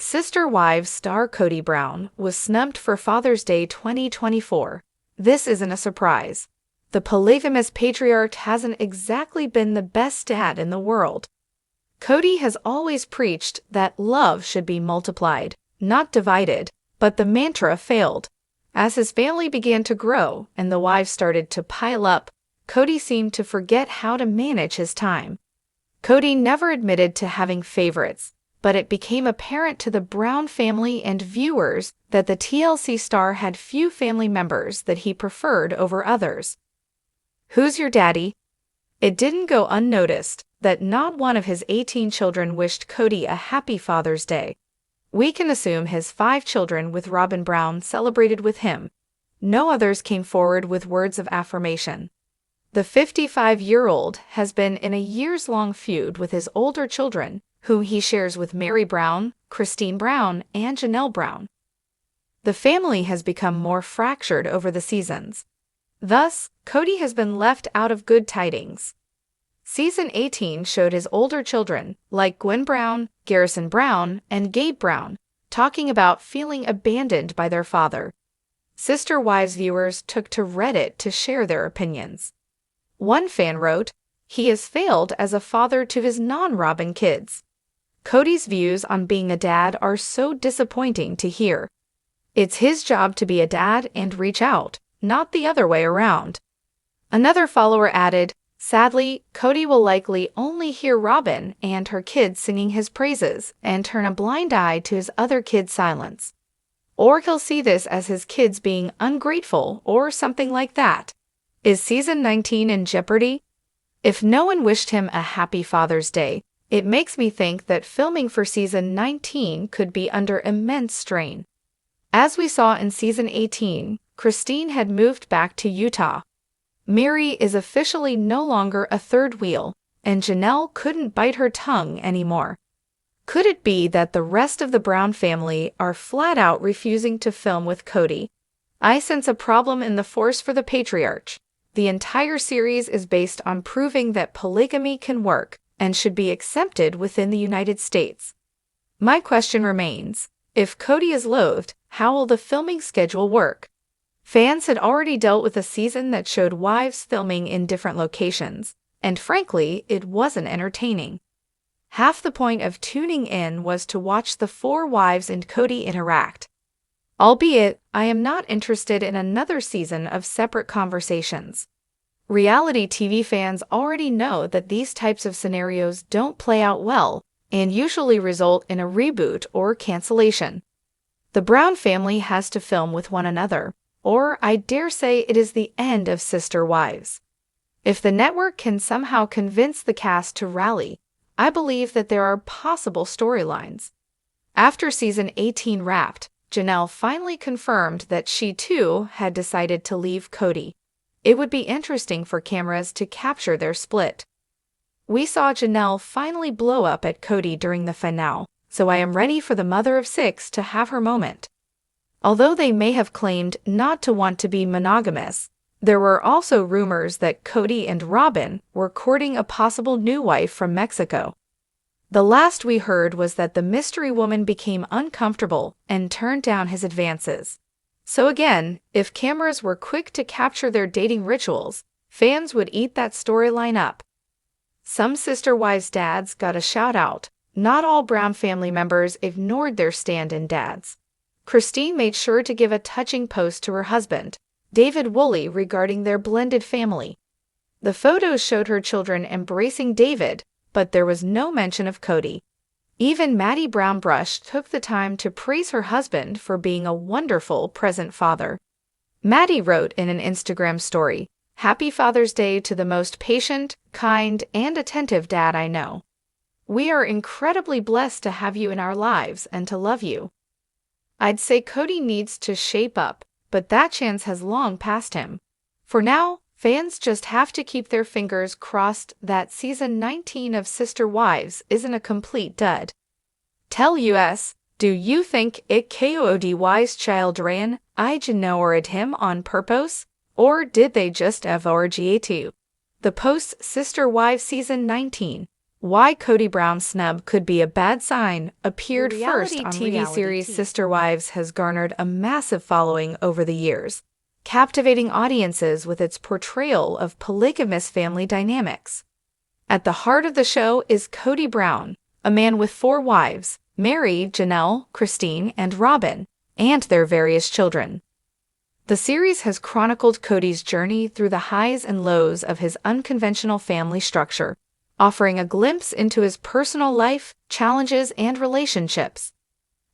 Sister Wives star Kody Brown was snubbed for Father's Day 2024. This isn't a surprise. The polygamous patriarch hasn't exactly been the best dad in the world. Kody has always preached that love should be multiplied, not divided, but the mantra failed. As his family began to grow and the wives started to pile up, Kody seemed to forget how to manage his time. Kody never admitted to having favorites, but it became apparent to the Brown family and viewers that the TLC star had few family members that he preferred over others. Who's your daddy? It didn't go unnoticed that not one of his 18 children wished Kody a happy Father's Day. We can assume his 5 children with Robyn Brown celebrated with him. No others came forward with words of affirmation. The 55-year-old has been in a years-long feud with his older children, whom he shares with Mary Brown, Christine Brown, and Janelle Brown. The family has become more fractured over the seasons. Thus, Kody has been left out of good tidings. Season 18 showed his older children, like Gwen Brown, Garrison Brown, and Gabe Brown, talking about feeling abandoned by their father. Sister Wives viewers took to Reddit to share their opinions. One fan wrote, "He has failed as a father to his non-Robyn kids. Kody's views on being a dad are so disappointing to hear. It's his job to be a dad and reach out, not the other way around." Another follower added, "Sadly, Kody will likely only hear Robyn and her kids singing his praises and turn a blind eye to his other kids' silence. Or he'll see this as his kids being ungrateful or something like that. Is season 19 in jeopardy?" If no one wished him a happy Father's Day, it makes me think that filming for season 19 could be under immense strain. As we saw in season 18, Christine had moved back to Utah. Mary is officially no longer a third wheel, and Janelle couldn't bite her tongue anymore. Could it be that the rest of the Brown family are flat out refusing to film with Kody? I sense a problem in the force for the patriarch. The entire series is based on proving that polygamy can work and should be accepted within the United States. My question remains, if Kody is loathed, how will the filming schedule work? Fans had already dealt with a season that showed wives filming in different locations, and frankly, it wasn't entertaining. Half the point of tuning in was to watch the 4 wives and Kody interact. Albeit, I am not interested in another season of separate conversations. Reality TV fans already know that these types of scenarios don't play out well and usually result in a reboot or cancellation. The Brown family has to film with one another, or I dare say it is the end of Sister Wives. If the network can somehow convince the cast to rally, I believe that there are possible storylines. After season 18 wrapped, Janelle finally confirmed that she too had decided to leave Kody. It would be interesting for cameras to capture their split. We saw Janelle finally blow up at Kody during the finale, so I am ready for the mother of 6 to have her moment. Although they may have claimed not to want to be monogamous, there were also rumors that Kody and Robyn were courting a possible new wife from Mexico. The last we heard was that the mystery woman became uncomfortable and turned down his advances. So again, if cameras were quick to capture their dating rituals, fans would eat that storyline up. Some Sister Wives dads got a shout out. Not all Brown family members ignored their stand-in dads. Christine made sure to give a touching post to her husband, David Woolley, regarding their blended family. The photos showed her children embracing David, but there was no mention of Kody. Even Maddie Brown Brush took the time to praise her husband for being a wonderful present father. Maddie wrote in an Instagram story, "Happy Father's Day to the most patient, kind, and attentive dad I know. We are incredibly blessed to have you in our lives and to love you." I'd say Kody needs to shape up, but that chance has long passed him. For now, fans just have to keep their fingers crossed that season 19 of Sister Wives isn't a complete dud. Tell us, do you think it Kody's child ran ignored him on purpose, or did they just avoid it? The post Sister Wives season 19 Why Kody Brown's snub could be a bad sign appeared first on TV series Sister Wives has garnered a massive following over the years, captivating audiences with its portrayal of polygamous family dynamics. At the heart of the show is Kody Brown, a man with 4 wives, Mary, Janelle, Christine, and Robyn, and their various children. The series has chronicled Kody's journey through the highs and lows of his unconventional family structure, offering a glimpse into his personal life, challenges, and relationships.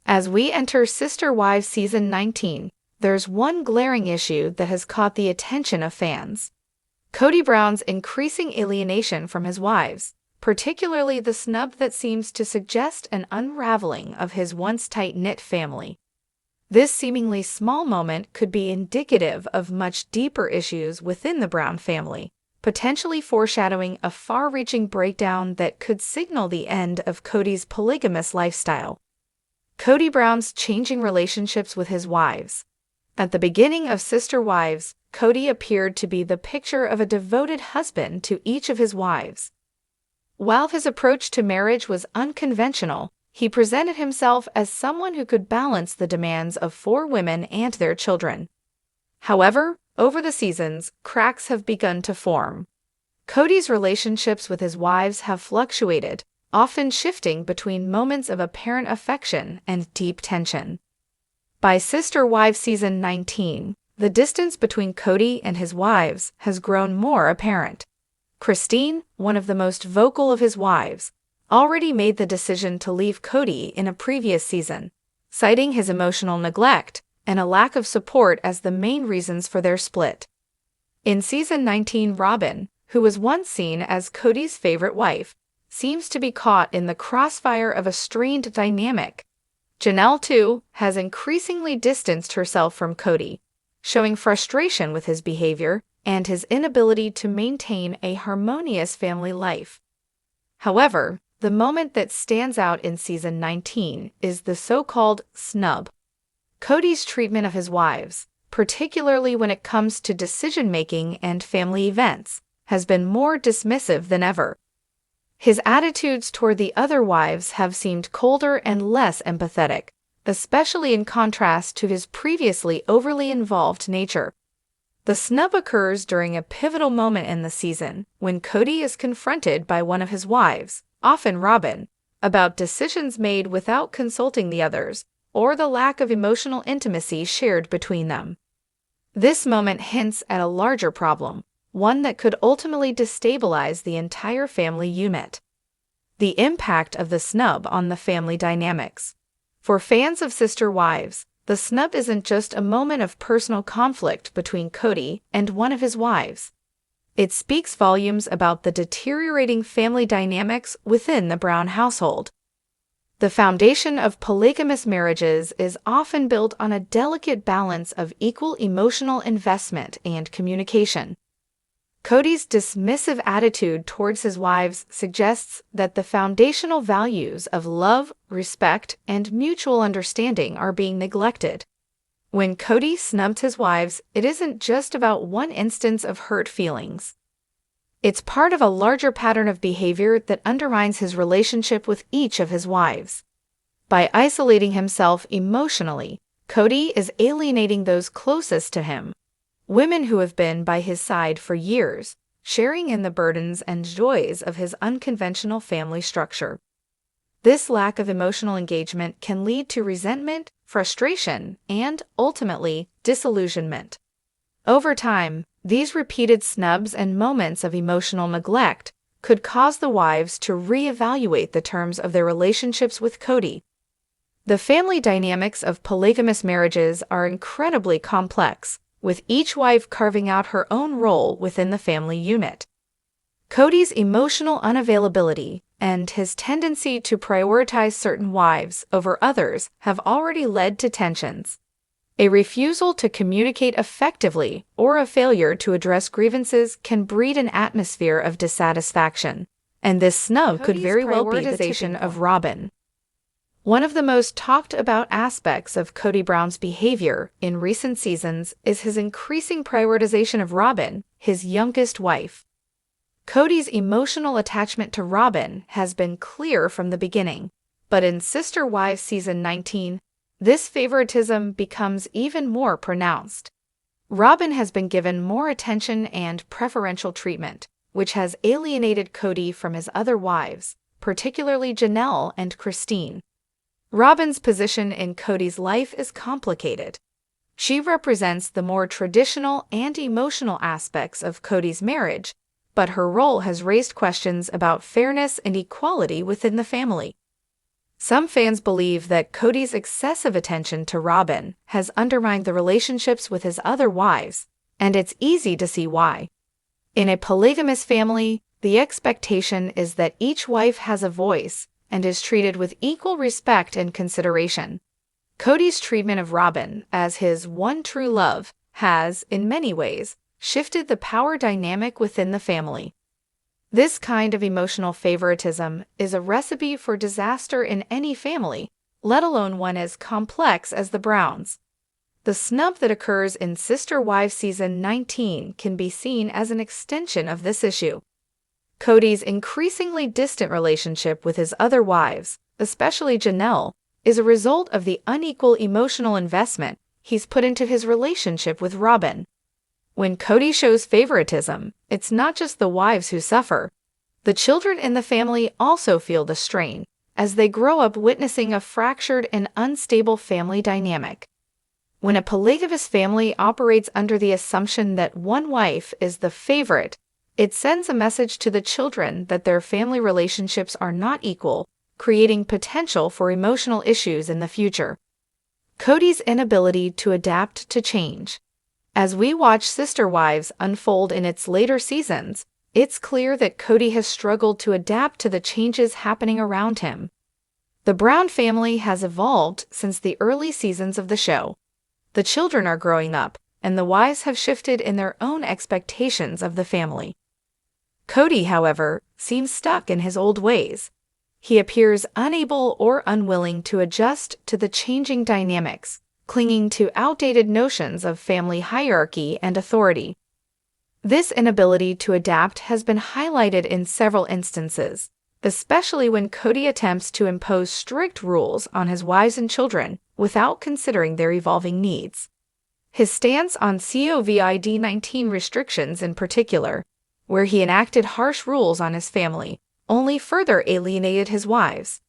As we enter Sister Wives Season 19, there's one glaring issue that has caught the attention of fans: Kody Brown's increasing alienation from his wives, particularly the snub that seems to suggest an unraveling of his once tight-knit family. This seemingly small moment could be indicative of much deeper issues within the Brown family, potentially foreshadowing a far-reaching breakdown that could signal the end of Kody's polygamous lifestyle. Kody Brown's changing relationships with his wives. At the beginning of Sister Wives, Kody appeared to be the picture of a devoted husband to each of his wives. While his approach to marriage was unconventional, he presented himself as someone who could balance the demands of 4 women and their children. However, over the seasons, cracks have begun to form. Kody's relationships with his wives have fluctuated, often shifting between moments of apparent affection and deep tension. By Sister Wives Season 19, the distance between Kody and his wives has grown more apparent. Christine, one of the most vocal of his wives, already made the decision to leave Kody in a previous season, citing his emotional neglect and a lack of support as the main reasons for their split. In Season 19, Robyn, who was once seen as Kody's favorite wife, seems to be caught in the crossfire of a strained dynamic. Janelle, too, has increasingly distanced herself from Kody, showing frustration with his behavior and his inability to maintain a harmonious family life. However, the moment that stands out in Season 19 is the so-called snub. Kody's treatment of his wives, particularly when it comes to decision-making and family events, has been more dismissive than ever. His attitudes toward the other wives have seemed colder and less empathetic, especially in contrast to his previously overly involved nature. The snub occurs during a pivotal moment in the season when Kody is confronted by one of his wives, often Robyn, about decisions made without consulting the others, or the lack of emotional intimacy shared between them. This moment hints at a larger problem, one that could ultimately destabilize the entire family unit: the impact of the snub on the family dynamics. For fans of Sister Wives, the snub isn't just a moment of personal conflict between Kody and one of his wives. It speaks volumes about the deteriorating family dynamics within the Brown household. The foundation of polygamous marriages is often built on a delicate balance of equal emotional investment and communication. Kody's dismissive attitude towards his wives suggests that the foundational values of love, respect, and mutual understanding are being neglected. When Kody snubs his wives, it isn't just about one instance of hurt feelings. It's part of a larger pattern of behavior that undermines his relationship with each of his wives. By isolating himself emotionally, Kody is alienating those closest to him, women who have been by his side for years, sharing in the burdens and joys of his unconventional family structure. This lack of emotional engagement can lead to resentment, frustration, and, ultimately, disillusionment. Over time, these repeated snubs and moments of emotional neglect could cause the wives to reevaluate the terms of their relationships with Kody. The family dynamics of polygamous marriages are incredibly complex, with each wife carving out her own role within the family unit. Kody's emotional unavailability and his tendency to prioritize certain wives over others have already led to tensions. A refusal to communicate effectively or a failure to address grievances can breed an atmosphere of dissatisfaction, and this snub could very well be the tipping of Robyn. One of the most talked about aspects of Kody Brown's behavior in recent seasons is his increasing prioritization of Robyn, his youngest wife. Kody's emotional attachment to Robyn has been clear from the beginning, but in Sister Wives Season 19, this favoritism becomes even more pronounced. Robyn has been given more attention and preferential treatment, which has alienated Kody from his other wives, particularly Janelle and Christine. Robyn's position in Kody's life is complicated. She represents the more traditional and emotional aspects of Kody's marriage, but her role has raised questions about fairness and equality within the family. Some fans believe that Kody's excessive attention to Robyn has undermined the relationships with his other wives, and it's easy to see why. In a polygamous family, the expectation is that each wife has a voice and is treated with equal respect and consideration. Kody's treatment of Robyn as his one true love has, in many ways, shifted the power dynamic within the family. This kind of emotional favoritism is a recipe for disaster in any family, let alone one as complex as the Browns. The snub that occurs in Sister Wives Season 19 can be seen as an extension of this issue. Kody's increasingly distant relationship with his other wives, especially Janelle, is a result of the unequal emotional investment he's put into his relationship with Robyn. When Kody shows favoritism, it's not just the wives who suffer. The children in the family also feel the strain, as they grow up witnessing a fractured and unstable family dynamic. When a polygamous family operates under the assumption that one wife is the favorite, it sends a message to the children that their family relationships are not equal, creating potential for emotional issues in the future. Kody's inability to adapt to change. As we watch Sister Wives unfold in its later seasons, it's clear that Kody has struggled to adapt to the changes happening around him. The Brown family has evolved since the early seasons of the show. The children are growing up, and the wives have shifted in their own expectations of the family. Kody, however, seems stuck in his old ways. He appears unable or unwilling to adjust to the changing dynamics, clinging to outdated notions of family hierarchy and authority. This inability to adapt has been highlighted in several instances, especially when Kody attempts to impose strict rules on his wives and children without considering their evolving needs. His stance on COVID-19 restrictions in particular, where he enacted harsh rules on his family, only further alienated his wives.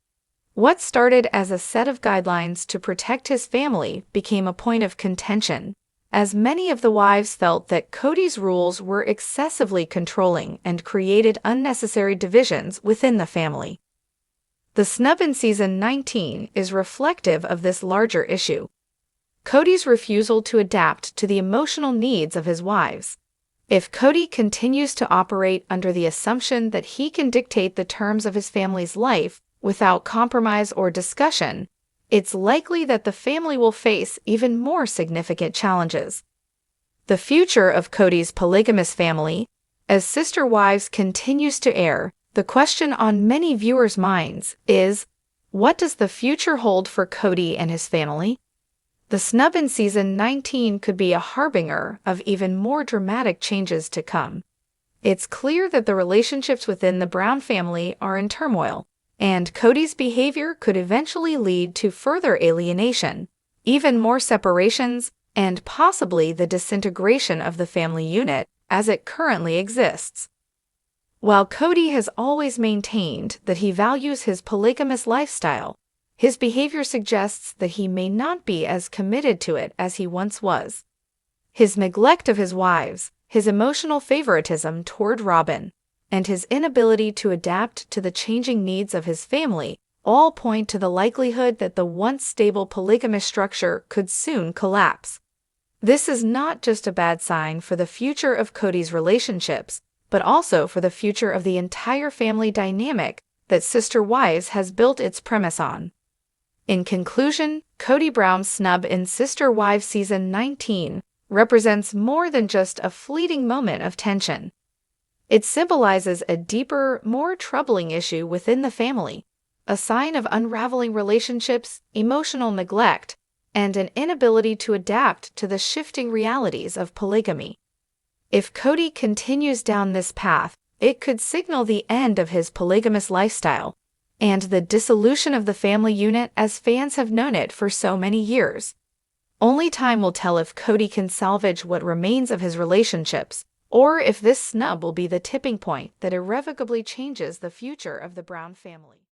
What started as a set of guidelines to protect his family became a point of contention, as many of the wives felt that Kody's rules were excessively controlling and created unnecessary divisions within the family. The snub in Season 19 is reflective of this larger issue. Kody's refusal to adapt to the emotional needs of his wives. If Kody continues to operate under the assumption that he can dictate the terms of his family's life without compromise or discussion, it's likely that the family will face even more significant challenges. The future of Kody's polygamous family. As Sister Wives continues to air, the question on many viewers' minds is, what does the future hold for Kody and his family? The snub in Season 19 could be a harbinger of even more dramatic changes to come. It's clear that the relationships within the Brown family are in turmoil, and Kody's behavior could eventually lead to further alienation, even more separations, and possibly the disintegration of the family unit as it currently exists. While Kody has always maintained that he values his polygamous lifestyle, his behavior suggests that he may not be as committed to it as he once was. His neglect of his wives, his emotional favoritism toward Robyn, and his inability to adapt to the changing needs of his family all point to the likelihood that the once stable polygamous structure could soon collapse. This is not just a bad sign for the future of Kody's relationships, but also for the future of the entire family dynamic that Sister Wives has built its premise on. In conclusion, Kody Brown's snub in Sister Wives Season 19 represents more than just a fleeting moment of tension. It symbolizes a deeper, more troubling issue within the family, a sign of unraveling relationships, emotional neglect, and an inability to adapt to the shifting realities of polygamy. If Kody continues down this path, It could signal the end of his polygamous lifestyle and the dissolution of the family unit as fans have known it for so many years. Only time will tell if Kody can salvage what remains of his relationships, or if this snub will be the tipping point that irrevocably changes the future of the Brown family.